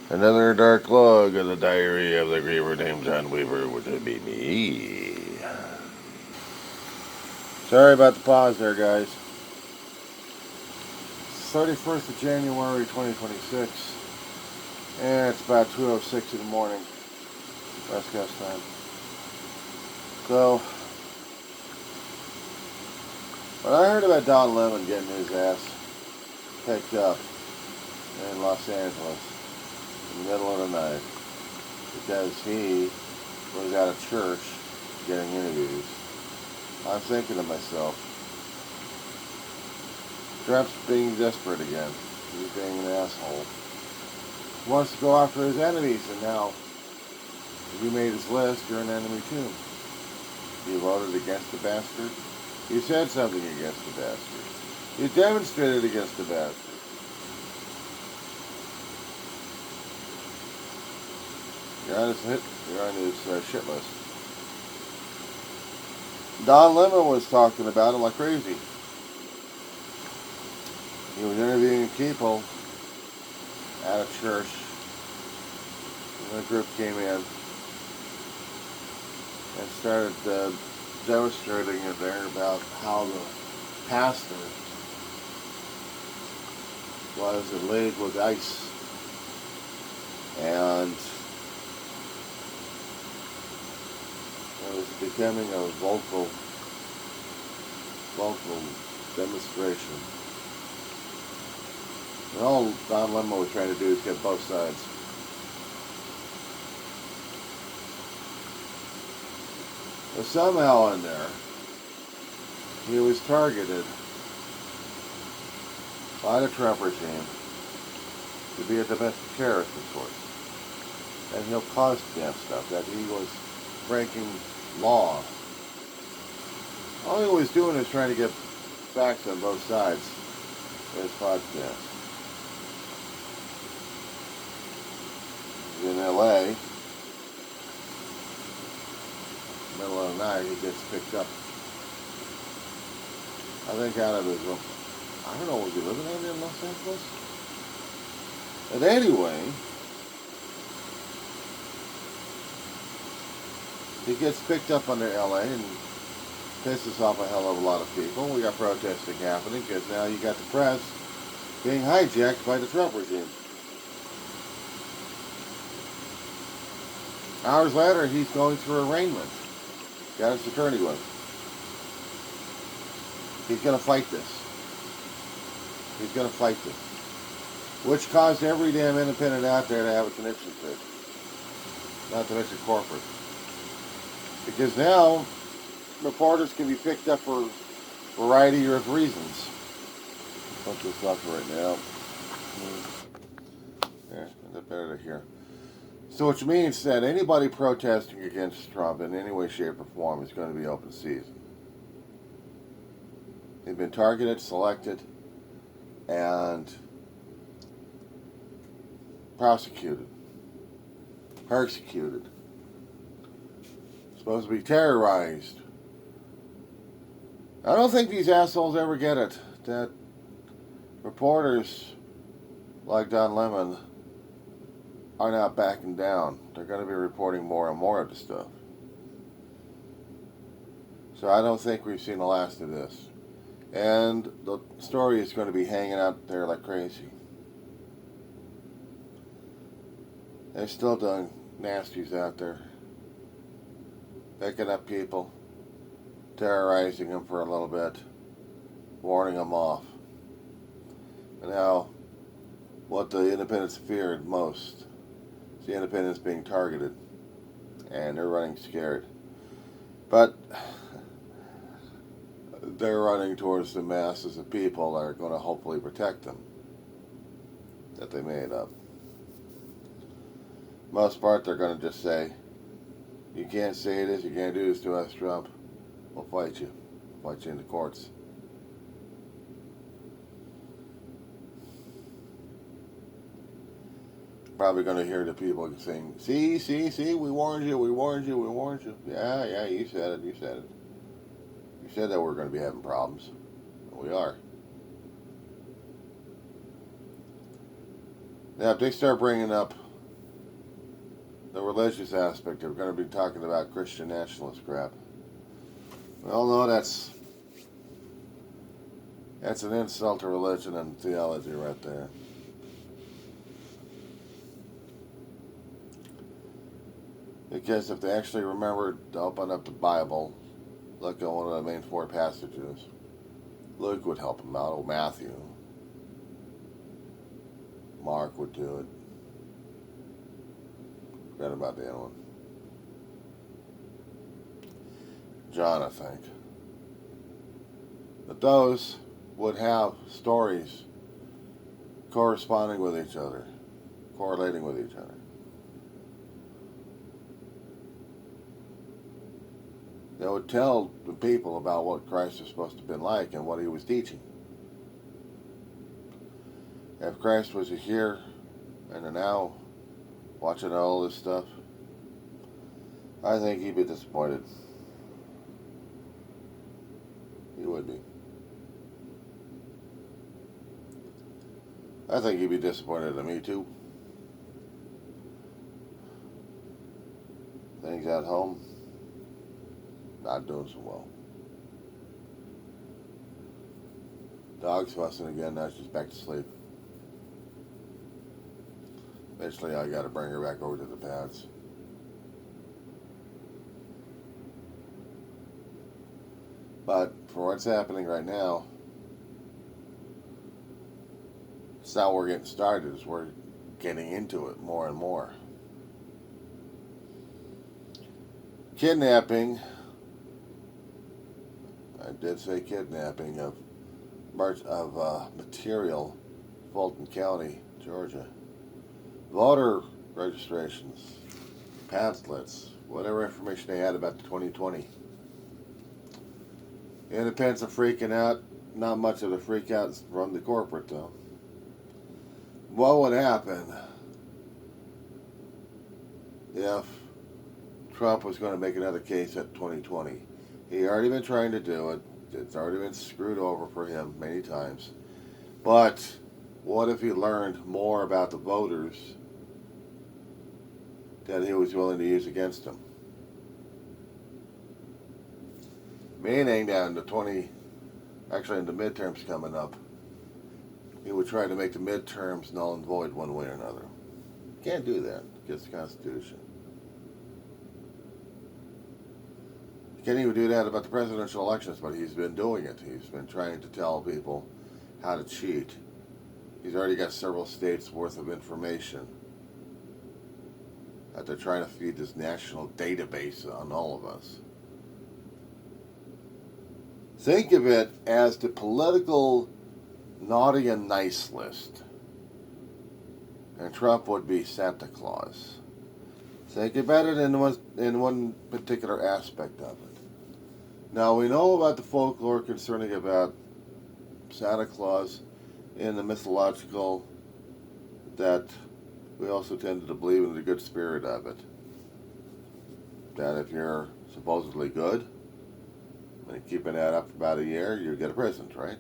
Another dark log of the diary of the griever named John Weaver, which would be me. Sorry about the pause there, guys. 31st of January 2026, and it's about 2:06 in the morning, West Coast time. So, when I heard about Don Lemon getting his ass picked up in Los Angeles in the middle of the night because he was at a church getting interviews, I'm thinking to myself, Trump's being desperate again. He's being an asshole. He wants to go after his enemies, and now, if you made his list, you're an enemy too. You voted against the bastard. You said something against the bastard. You demonstrated against the bastard. You're on his shit list. Don Lemon was talking about him like crazy. He was interviewing people at a church, and a group came in and started demonstrating it there about how the pastor was in league with ICE, and it was becoming a vocal demonstration. And all Don Lemon was trying to do is get both sides. But somehow in there, he was targeted by the Trump regime to be a domestic terrorist of sorts. And he'll cause damn stuff, that he was breaking law. All he was doing is trying to get facts on both sides in his podcast. In LA, middle of the night, he gets picked up. I think out of his room. I don't know, was he living out in Los Angeles? But anyway, he gets picked up under LA and pisses off a hell of a lot of people. We got protesting happening because now you got the press being hijacked by the Trump regime. Hours later, he's going through arraignment. Got his attorney with him. He's going to fight this. He's going to fight this. Which caused every damn independent out there to have a connection to it. Not to mention corporate. Because now, reporters can be picked up for a variety of reasons. Put this up right now. Yeah, that's better to hear. So which means that anybody protesting against Trump in any way, shape, or form is going to be open season. They've been targeted, selected, and prosecuted. Persecuted. Supposed to be terrorized. I don't think these assholes ever get it, that reporters like Don Lemon are not backing down. They're going to be reporting more and more of the stuff. So I don't think we've seen the last of this. And the story is going to be hanging out there like crazy. They're still doing nasties out there. Picking up people, terrorizing them for a little bit, warning them off. And now, what the independents feared most, the independents being targeted, and they're running scared. But they're running towards the masses of people that are going to hopefully protect them, that they made up. Most part, they're going to just say, you can't say this, you can't do this to us, Trump. We'll fight you. Fight you in the courts. Probably going to hear the people saying, see, we warned you, we warned you, we warned you. Yeah, you said it. You said that we're going to be having problems. We are. Now, if they start bringing up the religious aspect. We're going to be talking about Christian nationalist crap. We all know that's an insult to religion and theology right there. Because if they actually remembered to open up the Bible, look at one of the main 4 passages, Luke would help them out, or Matthew. Mark would do it. Forgot about the other one. John, I think. But those would have stories corresponding with each other, correlating with each other. They would tell the people about what Christ was supposed to have been like and what he was teaching. If Christ was here and now watching all this stuff, I think he'd be disappointed. He would be. I think he'd be disappointed in me too. Things at home, not doing so well. Dog's fussing again, now she's back to sleep. Eventually I gotta bring her back over to the pads. But for what's happening right now, it's how we're getting started, is we're getting into it more and more. Kidnapping, I did say kidnapping of material, Fulton County, Georgia. Voter registrations, pamphlets, whatever information they had about the 2020. Independents are freaking out. Not much of the freak out from the corporate, though. What would happen if Trump was going to make another case at 2020? He already been trying to do it. It's already been screwed over for him many times. But what if he learned more about the voters that he was willing to use against them? Meaning that in the midterms coming up, he would try to make the midterms null and void one way or another. Can't do that against the Constitution. You can't even do that about the presidential elections, but he's been doing it. He's been trying to tell people how to cheat. He's already got several states worth of information that they're trying to feed this national database on all of us. Think of it as the political naughty and nice list. And Trump would be Santa Claus. Think about it in one particular aspect of it. Now, we know about the folklore concerning about Santa Claus in the mythological, that we also tended to believe in the good spirit of it. That if you're supposedly good, and keeping that up for about a year, you get a present, right?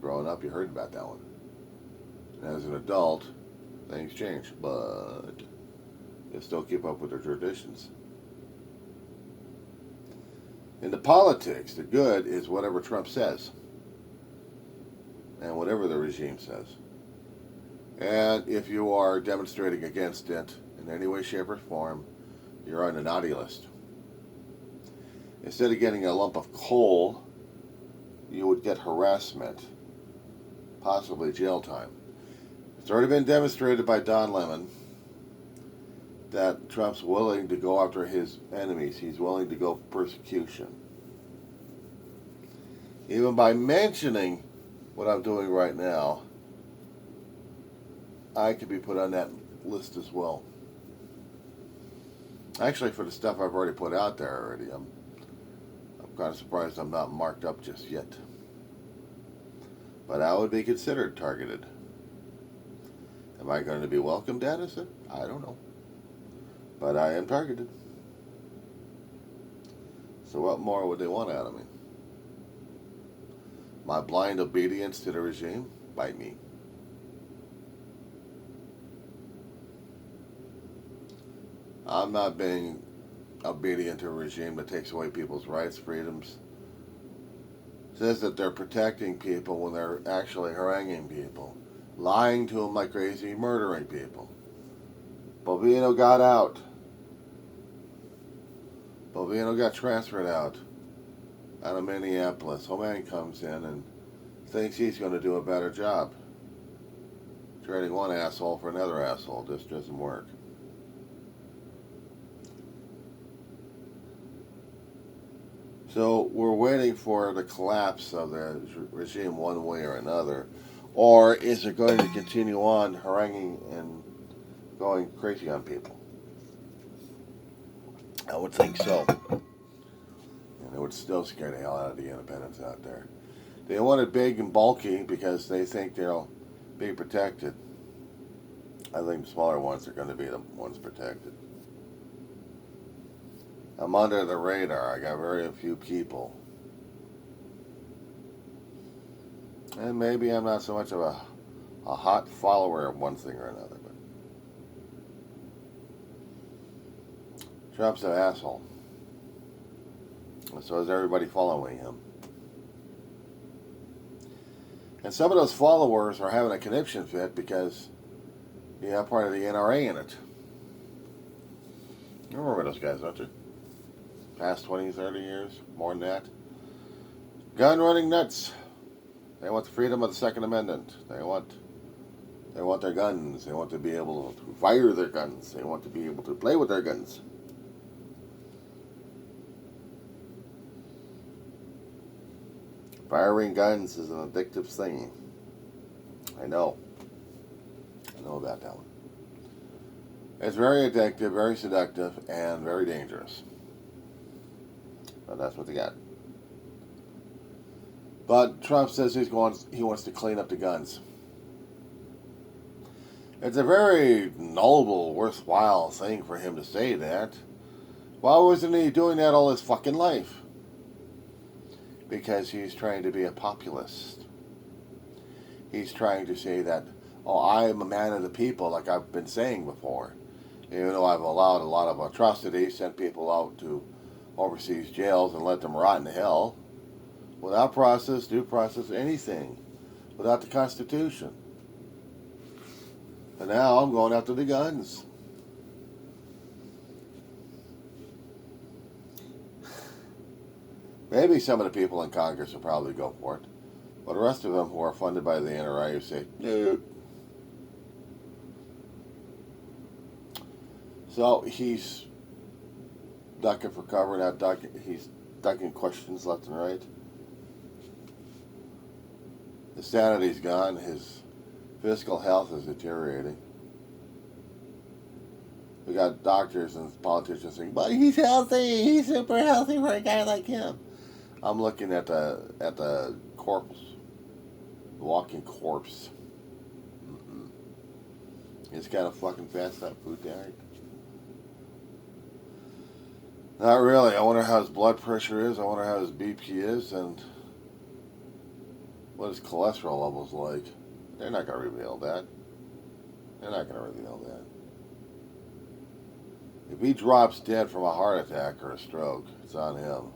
Growing up, you heard about that one. And as an adult, things change, but you still keep up with the traditions. In the politics, the good is whatever Trump says, and whatever the regime says. And if you are demonstrating against it in any way, shape, or form, you're on the naughty list. Instead of getting a lump of coal, you would get harassment, possibly jail time. It's already been demonstrated by Don Lemon that Trump's willing to go after his enemies. He's willing to go for persecution. Even by mentioning what I'm doing right now, I could be put on that list as well. Actually, for the stuff I've already put out there already, I'm kind of surprised I'm not marked up just yet. But I would be considered targeted. Am I going to be welcomed at it? I don't know. But I am targeted. So what more would they want out of me? My blind obedience to the regime? Bite me. I'm not being obedient to a regime that takes away people's rights, freedoms. Says that they're protecting people when they're actually haranguing people, lying to them like crazy, murdering people. Bovino got out. Bovino got transferred out of Minneapolis. Homan comes in and thinks he's going to do a better job. Trading one asshole for another asshole just doesn't work. So we're waiting for the collapse of the regime one way or another. Or is it going to continue on haranguing and going crazy on people? I would think so. And it would still scare the hell out of the independents out there. They want it big and bulky because they think they'll be protected. I think the smaller ones are going to be the ones protected. I'm under the radar. I got very few people. And maybe I'm not so much of a hot follower of one thing or another. But Trump's an asshole. And so is everybody following him. And some of those followers are having a conniption fit because you have part of the NRA in it. You remember those guys, don't you? Past 20, 30 years, more than that. Gun running nuts. They want the freedom of the Second Amendment. They want their guns. They want to be able to fire their guns. They want to be able to play with their guns. Firing guns is an addictive thing. I know about that one. It's very addictive, very seductive, and very dangerous. But that's what they got. But Trump says he wants to clean up the guns. It's a very noble, worthwhile thing for him to say that. Why wasn't he doing that all his fucking life? Because he's trying to be a populist. He's trying to say that, oh, I am a man of the people, like I've been saying before. Even though I've allowed a lot of atrocities, sent people out to overseas jails and let them rot in hell, without process, due process, anything, without the Constitution. And now I'm going after the guns. Maybe some of the people in Congress will probably go for it. But the rest of them who are funded by the NRA who say, no. So he's ducking for cover, he's ducking questions left and right. His sanity's gone, his physical health is deteriorating. We got doctors and politicians saying, but he's healthy, he's super healthy for a guy like him. I'm looking at the corpse, the walking corpse. He's got a fucking fast that food died. Not really. I wonder how his blood pressure is. I wonder how his BP is, and what his cholesterol level's like. They're not going to reveal that. They're not going to reveal that. If he drops dead from a heart attack or a stroke, it's on him.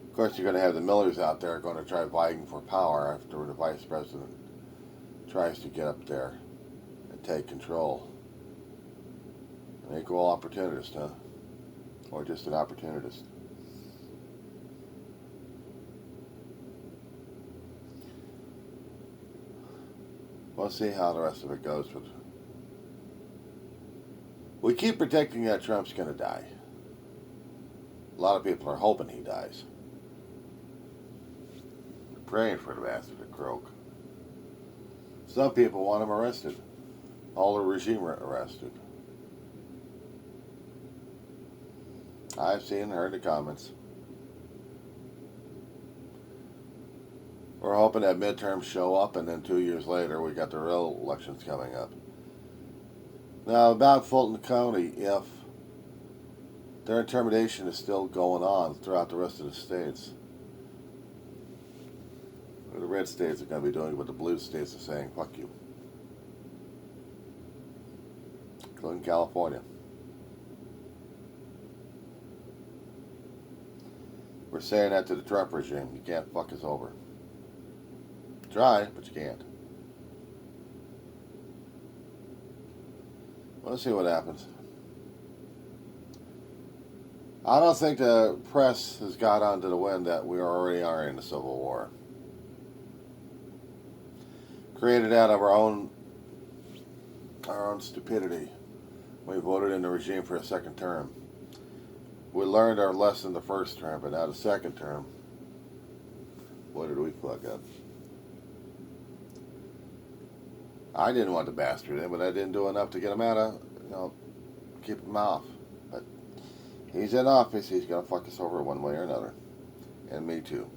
Of course, you're going to have the Millers out there going to try vying for power after the vice president tries to get up there and take control. An equal opportunist, huh? Or just an opportunist. We'll see how the rest of it goes. But we keep predicting that Trump's going to die. A lot of people are hoping he dies. Praying for the bastard to croak. Some people want him arrested. All the regime arrested. I've seen and heard the comments. We're hoping that midterms show up, and then 2 years later we got the real elections coming up. Now, about Fulton County, if their intimidation is still going on throughout the rest of the states, the red states are going to be doing what the blue states are saying, fuck you. including California. We're saying that to the Trump regime. You can't fuck us over. Try, but you can't. Let's see what happens. I don't think the press has got onto the wind that we already are in a civil war. Created out of our own stupidity. We voted in the regime for a second term. We learned our lesson the first term, but now the second term, what did we fuck up? I didn't want the bastard in, but I didn't do enough to get him out of, keep him off. But he's in office, he's going to fuck us over one way or another. And me too.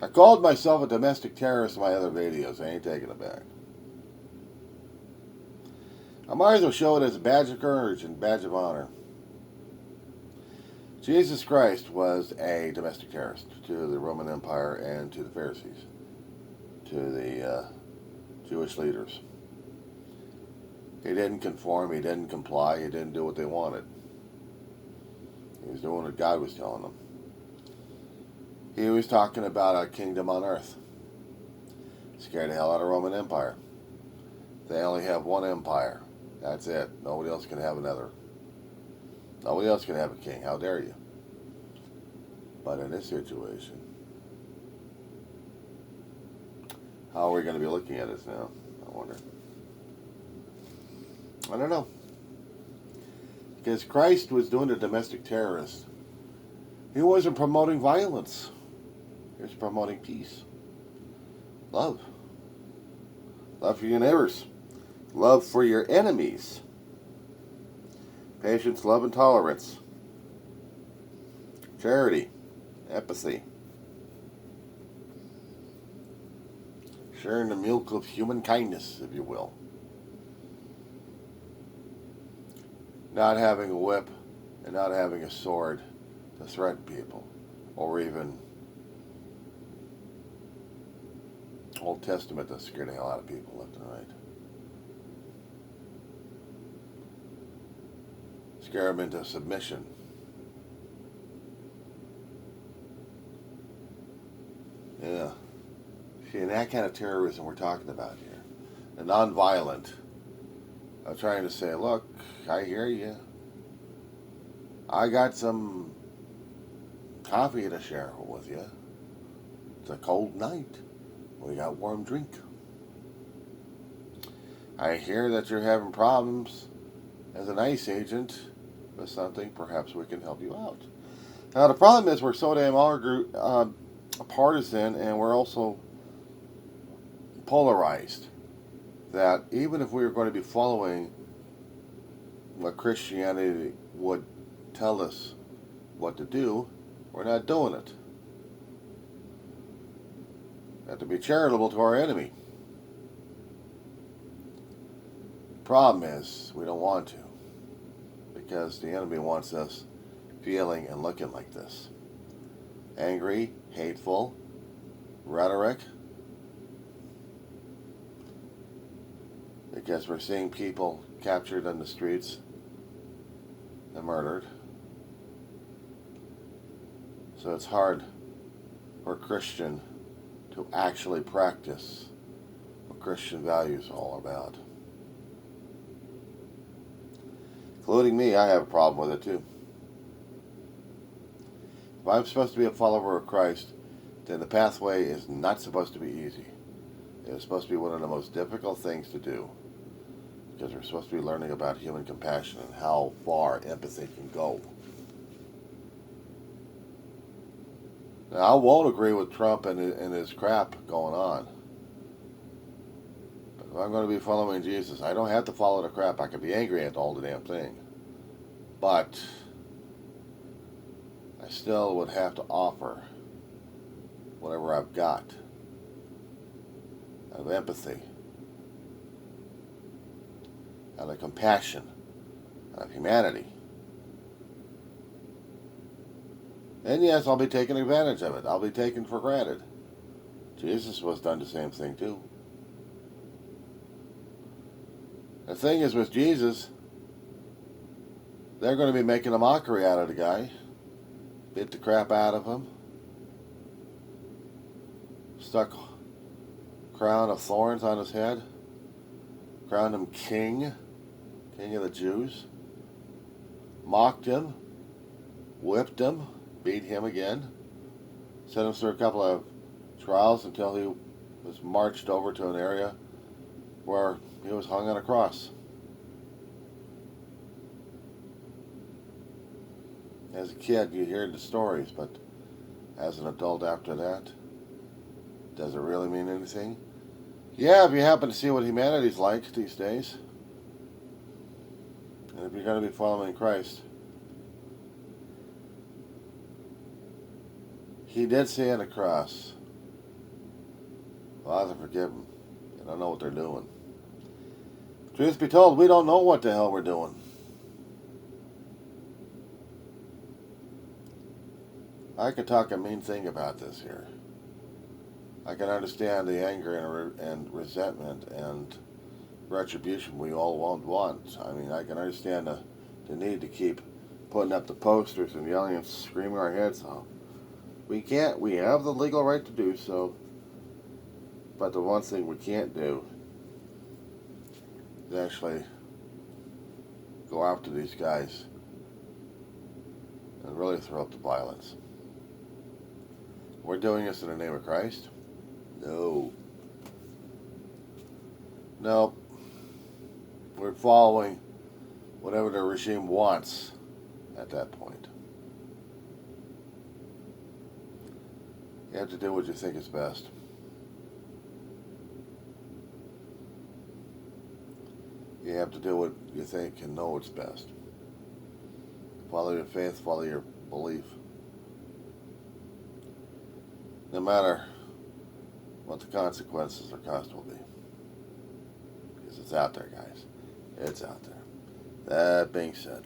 I called myself a domestic terrorist in my other videos. I ain't taking it back. I might as well show it as a badge of courage and badge of honor. Jesus Christ was a domestic terrorist to the Roman Empire and to the Pharisees, to the Jewish leaders. He didn't conform, he didn't comply, he didn't do what they wanted. He was doing what God was telling them. He was talking about a kingdom on earth. Scared the hell out of Roman Empire. They only have one empire. That's it. Nobody else can have another. Nobody else can have a king. How dare you? But in this situation, how are we going to be looking at this now? I wonder. I don't know. Because Christ was doing a domestic terrorist. He wasn't promoting violence. He was promoting peace. Love. Love for your neighbors. Love for your enemies. Patience, love, and tolerance. Charity. Empathy. Sharing the milk of human kindness, if you will. Not having a whip and not having a sword to threaten people, or even Old Testament that scared the hell out of people left and right. Scare them into submission. Yeah. See, and that kind of terrorism we're talking about here. The non-violent. I'm trying to say, look, I hear you. I got some coffee to share with you. It's a cold night. We got warm drink. I hear that you're having problems as an ICE agent with something. Perhaps we can help you out. Now, the problem is we're so damn partisan, and we're also polarized that even if we were going to be following what Christianity would tell us what to do, we're not doing it. We have to be charitable to our enemy. Problem is, we don't want to, because the enemy wants us feeling and looking like this. Angry, hateful, rhetoric, because we're seeing people captured in the streets and murdered. So it's hard for a Christian to actually practice what Christian values are all about. Including me, I have a problem with it too. If I'm supposed to be a follower of Christ, then the pathway is not supposed to be easy. It's supposed to be one of the most difficult things to do, because we're supposed to be learning about human compassion and how far empathy can go. Now, I won't agree with Trump and his crap going on. But if I'm going to be following Jesus, I don't have to follow the crap. I can be angry at all the damn thing. But I still would have to offer whatever I've got of empathy, out of compassion, out of humanity. And yes, I'll be taking advantage of it. I'll be taken for granted. Jesus was done the same thing too. The thing is with Jesus, they're going to be making a mockery out of the guy. Beat the crap out of him. Stuck a crown of thorns on his head. Crowned him king of the Jews. Mocked him. Whipped him. Beat him again. Sent him through a couple of trials until he was marched over to an area where he was hung on a cross. As a kid, you hear the stories, but as an adult after that, does it really mean anything? Yeah, if you happen to see what humanity's like these days, and if you're going to be following Christ, he did say on the cross, Father, forgive them. They don't know what they're doing. Truth be told, we don't know what the hell we're doing. I could talk a mean thing about this here. I can understand the anger and resentment and retribution we all won't want. I mean, I can understand the need to keep putting up the posters and yelling and screaming our heads off. We can't. We have the legal right to do so. But the one thing we can't do is actually go after these guys and really throw up the violence. We're doing this in the name of Christ? No. No. We're following whatever the regime wants at that point. You have to do what you think is best. You have to do what you think and know it's best. Follow your faith, follow your belief. No matter what the consequences or cost will be. Because it's out there, guys. It's out there. That being said,